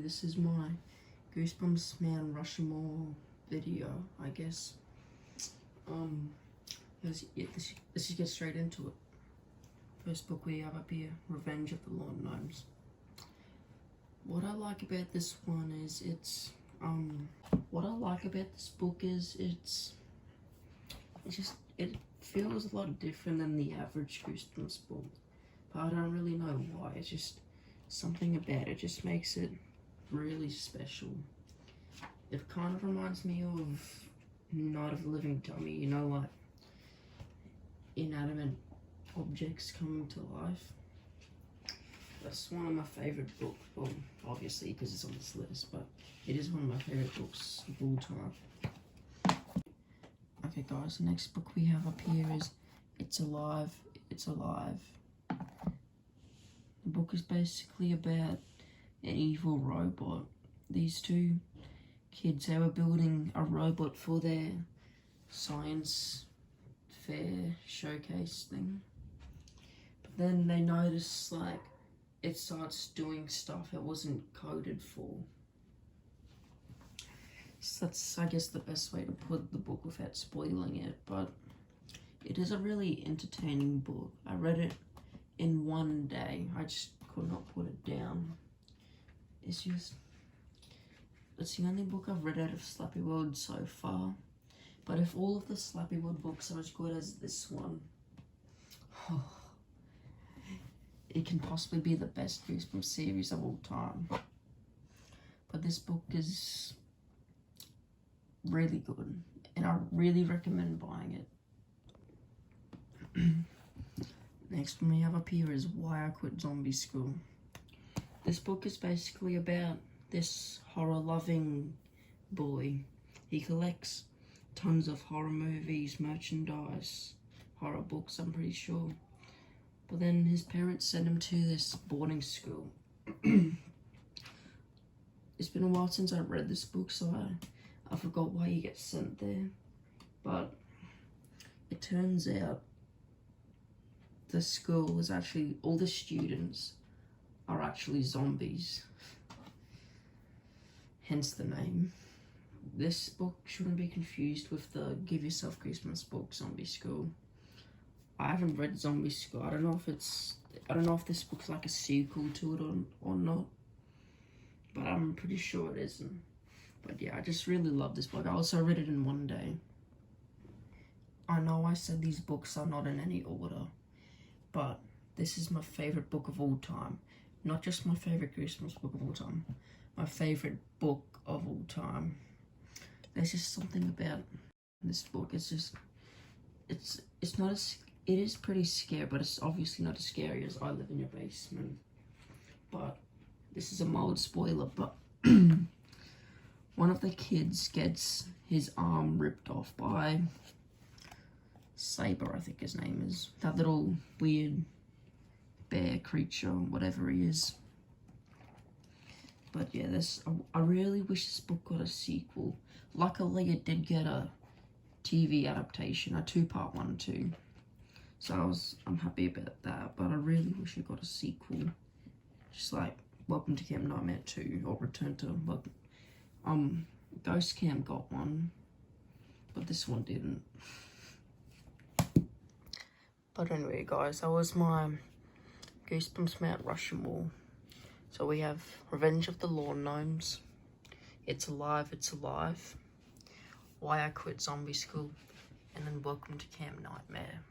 this is my Goosebumps Man Rushmore video, I guess. Let's just get straight into it. First book we have up here, Revenge of the Lawn Gnomes. What I like about this one is it feels a lot different than the average Goosebumps book. But I don't really know why. It's just something about it just makes it really special. It kind of reminds me of Night of the Living Dummy, you know, like inanimate objects coming to life. That's one of my favorite books, well, obviously because it's on this list, but it is one of my favorite books of all time. Okay guys, the next book we have up here is It's Alive, It's Alive. The book is basically about an evil robot. These two kids, they were building a robot for their science fair showcase thing. But then they noticed, like, it starts doing stuff it wasn't coded for. So that's, I guess, the best way to put the book without spoiling it, but it is a really entertaining book. I read it in one day. I just could not put it down. It's the only book I've read out of Slappy World so far. But if all of the Slappy World books are as good as this one, it can possibly be the best Goosebumps series of all time. But this book is really good, and I really recommend buying it. Next one we have up here is Why I Quit Zombie School. This book is basically about this horror-loving boy. He collects tons of horror movies, merchandise, horror books, I'm pretty sure. But then his parents sent him to this boarding school. It's been a while since I read this book, so I forgot why he gets sent there. But it turns out the school is actually, all the students are actually zombies. Hence the name. This book shouldn't be confused with the Give Yourself Goosebumps book, Zombie School. I haven't read Zombie School. I don't know if this book's like a sequel to it or not. But I'm pretty sure it isn't. But yeah, I just really love this book. I also read it in one day. I know I said these books are not in any order, but this is my favorite book of all time. Not just my favorite Goosebumps book of all time. My favorite book of all time. There's just something about this book. It's just, it's not as, it is pretty scary, but it's obviously not as scary as I Live in Your Basement. But this is a mild spoiler, but one of the kids gets his arm ripped off by Saber, I think his name is. That little weird bear creature, whatever he is. But yeah, I really wish this book got a sequel. Luckily, it did get a TV adaptation, a 2-part 1 and 2. So I'm happy about that, but I really wish it got a sequel. Just like Welcome to Camp Nightmare 2 or Return to Ghost Camp got one, but this one didn't. But anyway, guys, that was my Goosebumps Mount Rushmore. So we have Revenge of the Lawn Gnomes, It's Alive, It's Alive, Why I Quit Zombie School, and then Welcome to Camp Nightmare.